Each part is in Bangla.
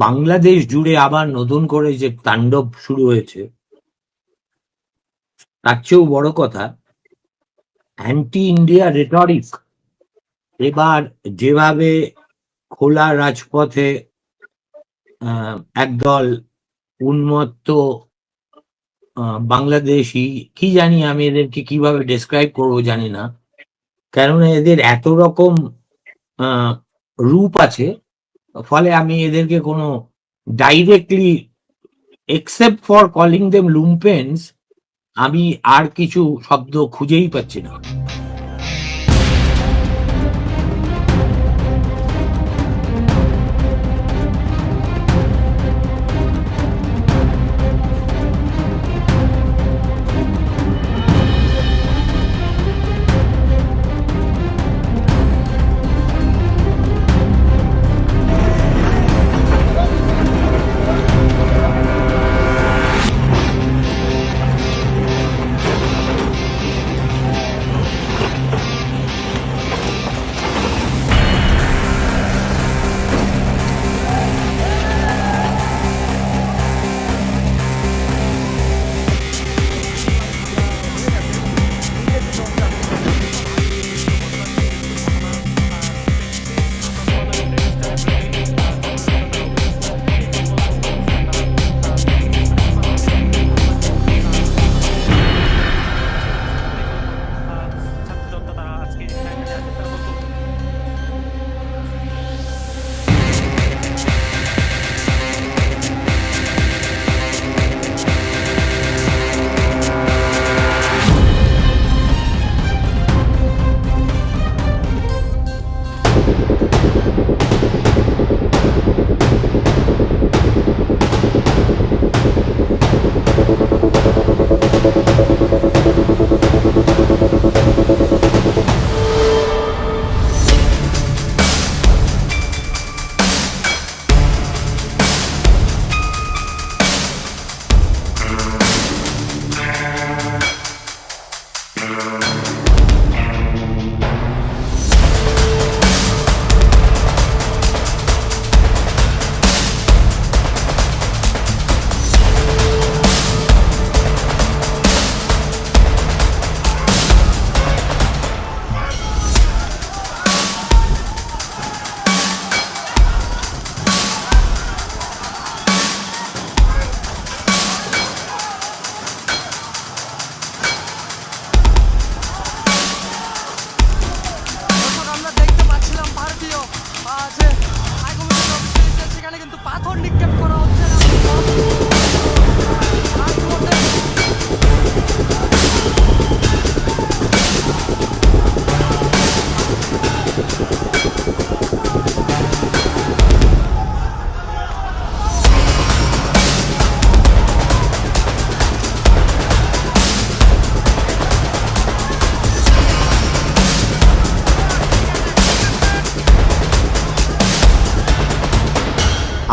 বাংলাদেশ জুড়ে আবার নতুন করে যে তাণ্ডব শুরু হয়েছে, তার চেয়েও বড় কথা, অ্যান্টি ইন্ডিয়া রেটরিক এবার যেভাবে খোলা রাজপথে একদল উন্মত্ত বাংলাদেশি, কি জানি আমি এদেরকে কিভাবে ডেসক্রাইব করবো জানি না, কেননা এদের এত রকম রূপ আছে, ফলে আমি এদেরকে কোনো directly except for calling them lumpens আমি আর কিছু শব্দ খুঁজেই পাচ্ছি না।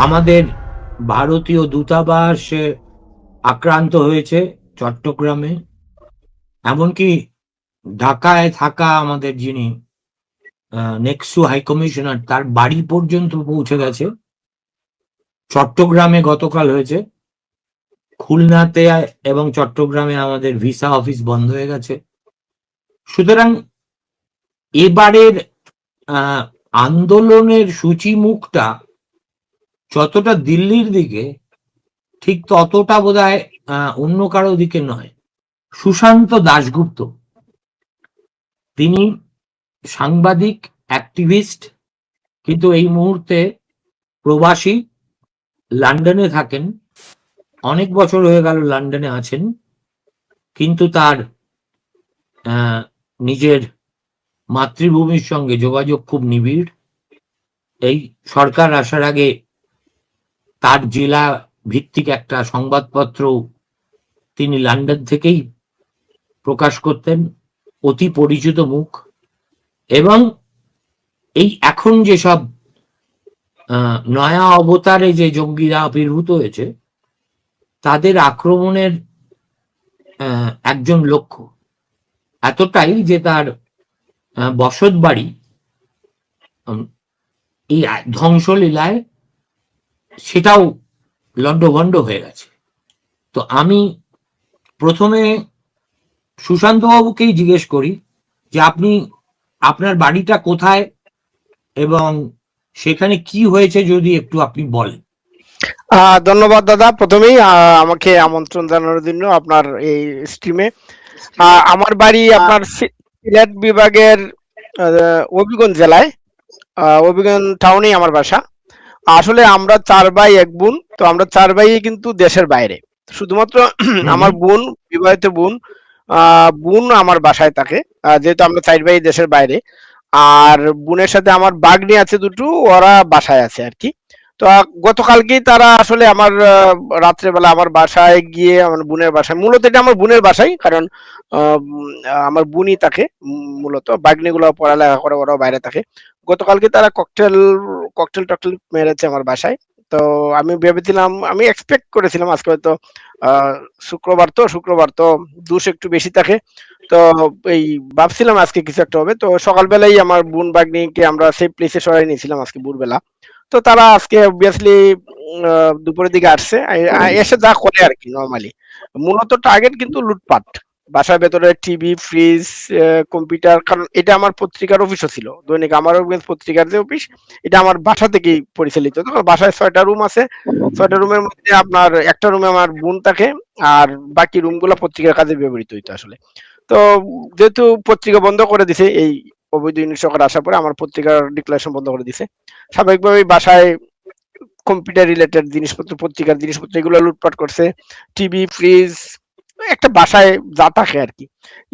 আমাদের ভারতীয় দূতাবাস আক্রান্ত হয়েছে চট্টগ্রামে, এমনকি ঢাকায় থাকা আমাদের যিনি নেক্সু হাই কমিশনার, তার বাড়ি পর্যন্ত পৌঁছে গেছে। চট্টগ্রামে গতকাল হয়েছে, খুলনাতে এবং চট্টগ্রামে আমাদের ভিসা অফিস বন্ধ হয়ে গেছে। সুতরাং এবারের আন্দোলনের সূচিমুখটা যতটা দিল্লির দিকে, ঠিক ততটা বোধহয় অন্য কারো দিকে নয়। সুশান্ত দাশগুপ্ত, তিনি সাংবাদিক, অ্যাক্টিভিস্ট, কিন্তু এই মুহূর্তে প্রবাসী, লন্ডনে থাকেন, অনেক বছর হয়ে গেল লন্ডনে আছেন, কিন্তু তার নিজের মাতৃভূমির সঙ্গে যোগাযোগ খুব নিবিড়। এই সরকার আসার আগে তার জেলা ভিত্তিক একটা সংবাদপত্র তিনি লন্ডন থেকেই প্রকাশ করতেন, অতি পরিচিত মুখ। এবং এই এখন যেসব নয়া অবতারে যে জঙ্গিরা আবির্ভূত হয়েছে তাদের আক্রমণের একজন লক্ষ্য এতটাই যে তার বসত বাড়ি এই ধ্বংসলীলায় সেটাও লণ্ডভণ্ড হয়ে গেছে। তো আমি প্রথমে সুশান্ত বাবুকেই জিজ্ঞেস করি যে আপনি আপনার বাড়িটা কোথায় এবং সেখানে কি হয়েছে যদি একটু আপনি বলেন। ধন্যবাদ দাদা, প্রথমেই আমাকে আমন্ত্রণ জানানোর জন্য আপনার এই স্ট্রিমে। আমার বাড়ি আপনার সিলেট বিভাগের হবিগঞ্জ জেলায়, হবিগঞ্জ টাউনেই আমার বাসা। আসলে আমরা 4 ভাই 1 বোন, তো আমরা 4 ভাই কিন্তু দেশের বাইরে। শুধুমাত্র আমার বোন, বিবাহিত বোন, বোন আমার বাসায় থাকে, যেহেতু আমরা 4 ভাই দেশের বাইরে। আর বোনের সাথে আমার ভাগ্নি আছে দুটো, ওরা বাসায় আছে আর কি। তো গতকালকেই তারা আসলে আমার রাত্রেবেলা আমার বাসায় গিয়ে, আমার বোনের বাসায়, মূলত এটা আমার বোনের বাসায়, কারণ আমার বোনই থাকে মূলত, ভাগ্নিগুলো পড়ালেখা করে, ওরাও বাইরে থাকে। গতকালকে তারা ককটেল টকটেল মেরেছে আমার বাসায়। তো আমি ভেবেছিলাম, আমি এক্সপেক্ট করেছিলাম আজকে হয়তো শুক্রবার তো দুষ একটু বেশি থাকে, তো এই ভাবছিলাম আজকে কিছু একটা হবে। তো সকালবেলাই আমার বোন ভাগ্নিকে আমরা সেই প্লেসে সরাই নিয়েছিলাম আজকে ভোরবেলা। তো তারা আজকে অবভিয়াসলি দুপুরের দিকে আসছে, এসে যা করে আর কি নরমালি। মূলত টার্গেট কিন্তু লুটপাট, বাসার ভেতরে টিভি, ফ্রিজ, কম্পিউটার, কারণ এটা আমার পত্রিকার অফিসও ছিল, দৈনিক আমার পত্রিকার যে অফিস, এটা আমার বাসা থেকেই পরিচালিত। তখন বাসায় 6টা রুম আছে, 6টা রুমের মধ্যে আপনার একটা রুমে আমার বোন থাকে, আর বাকি রুমগুলো পত্রিকার কাজে ব্যবহৃত হইতো আসলে। তো যেহেতু পত্রিকা বন্ধ করে দিছে, এই অবৈধ ইউনিট সরকার আসার পরে আমার পত্রিকার ডিক্লারেশন বন্ধ করে দিছে, স্বাভাবিকভাবেই বাসায় কম্পিউটার রিলেটেড জিনিসপত্র, পত্রিকার জিনিসপত্র, এগুলো লুটপাট করছে। টিভি, ফ্রিজ, একটা বাসায় যা থাকে আর কি,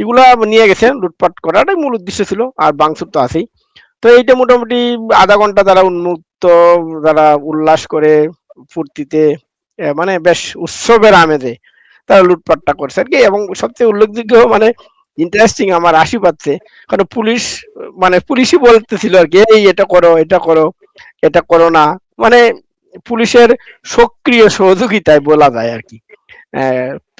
এগুলা নিয়ে গেছে। লুটপাট করাটাই মূল উদ্দেশ্য ছিল, আর ভাঙচুর তো আছেই। তো এইটা মোটামুটি আধা ঘন্টা তারা উন্মুক্ত, তারা উল্লাস করে, ফুর্তিতে, মানে বেশ উৎসবের আমেজে তারা লুটপাটটা করছে আর কি। এবং সবচেয়ে উল্লেখযোগ্য, মানে ইন্টারেস্টিং, আমার হাসি পাচ্ছে, কারণ পুলিশ, মানে পুলিশই বলতেছিল আর কি, এই এটা করো, এটা করো, এটা করো না, মানে পুলিশের সক্রিয় সহযোগিতায় বলা যায় আর কি,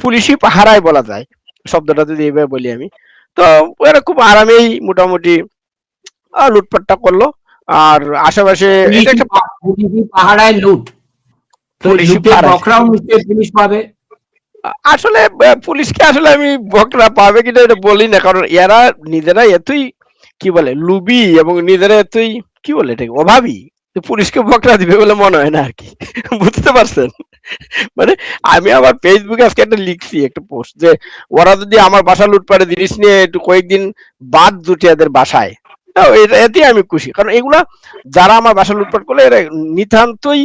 পুলিশি পাহারায় বলা যায় শব্দটা যদি এইভাবে বলি আমি। তো ওরা খুব আরামেই মোটামুটি লুটপাটটা করলো। আর আশেপাশে এটা একটা পাহাড়ায় লুট, তো লুটের বকরাও নিশ্চয়ই পুলিশ পাবে। আসলে পুলিশকে আসলে আমি বকরা পাবে কিনা এটা বলি না, কারণ এরা নিজেরা এতই কি বলে লুবি, এবং নিজেরা এতই কি বলে এটাকে অভাবী, পুলিশকে বকরা দিবে বলে মনে হয় না আর কি। বুঝতে পারছেন? মানে আমি আবার ফেসবুকে আজকে একটা লিখছি, একটা পোস্ট, যে ওরা যদি আমার বাসা লুটপাটের জিনিস নিয়ে একটু কয়েকদিন বাদ জুটে এদের বাসায়, এতে আমি খুশি। কারণ এগুলা যারা আমার বাসা লুটপাট করলে, এরা নিতান্তই,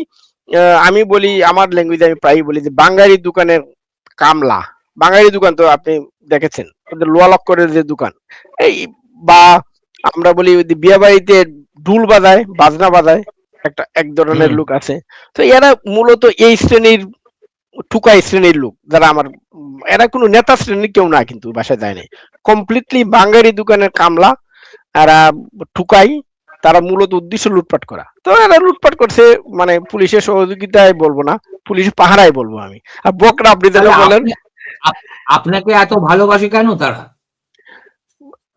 আমি বলি আমার ল্যাঙ্গুয়েজে আমি প্রায়ই বলি যে বাঙালি দোকানের কামলা। বাঙালি দোকান তো আপনি দেখেছেন, ওদের লোয়া লক্করের যে দোকান, এই, বা আমরা বলি বিয়ে বাড়িতে ঢুল বাজায়, বাজনা বাজায়, এক ধরনের লোক আছে। তো এরা মূলত এই শ্রেণীর টুকাই শ্রেণীর লোক, যারা আমার, এরা কোনো নেতা শ্রেণীর কেউ না, কিন্তু বাসায় যায় নাই, কমপ্লিটলি বাঙালি দোকানের কামলা। এরা টুকাই, তারা মূলত উদ্দেশ্য লুটপাট করা। তো এরা লুটপাট করছে, মানে পুলিশের সহযোগিতায় বলবো না, পুলিশ পাহারায় বলবো আমি। আর বকরা আপনি যেটা বলেন, আপনাকে এত ভালোবাসে কেন তারা?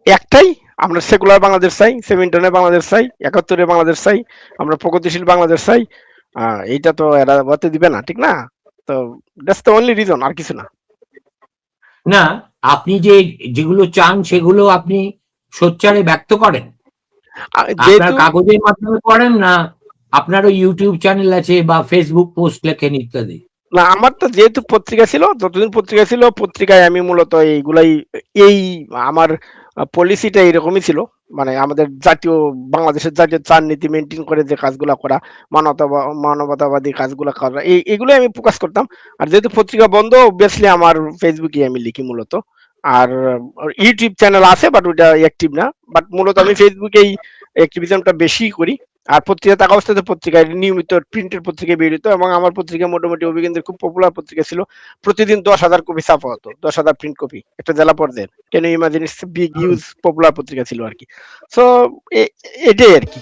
একটাই, আমরা সেকুলার বাংলাদেশ চাই, 71 বাংলাদেশ চাই, 71 বাংলাদেশ চাই, আমরা প্রগতিশীল বাংলাদেশ চাই। এইটা তো এরা বলতে দিবে না, ঠিক না? তো দ্যাটস দ্য অনলি রিজন, আর কিছু না। না, আপনি যেগুলো চান সেগুলো আপনি সোচ্চারে ব্যক্ত করেন, আপনার কাগজের মাধ্যমে করেন না আপনারও ইউটিউব চ্যানেল আছে বা ফেসবুক পোস্ট লেখেন ইত্যাদি? না, আমার তো যেহেতু পত্রিকা ছিল, যতদিন পত্রিকা ছিল, পত্রিকায় আমি মূলত এইগুলাই, এই আমার পলিসিটা এরকমই ছিল, মানে আমাদের জাতীয়, বাংলাদেশের জাতীয় 4 নীতি মেনটেন করে যে কাজগুলা করা, মানবতাবাদী কাজগুলা করা, এইগুলোই আমি ফোকাস করতাম। আর যেহেতু পত্রিকা বন্ধ, অবভিয়াসলি আমার ফেসবুকে আমি লিখি মূলত। আর ইউটিউব চ্যানেল আছে, বাট ওইটা অ্যাক্টিভ না, বাট মূলত আমি ফেসবুকেই অ্যাক্টিভিজমটা বেশি করি। আর পত্রিকা থাকা অবস্থাতে পত্রিকায় নিয়মিত প্রিন্টের পত্রিকায় বেরিত, এবং আমার পত্রিকা মোটামুটি অভিকেন্দ্রের খুব পপুলার পত্রিকা ছিল। প্রতিদিন 10,000 কপি ছাপা হতো, 10,000 প্রিন্ট কপি, একটা জেলা পর্যায়ের। কেন ইমাজিন, বিগ ইউজ পপুলার পত্রিকা ছিল আর কি। সো এটাই আর কি।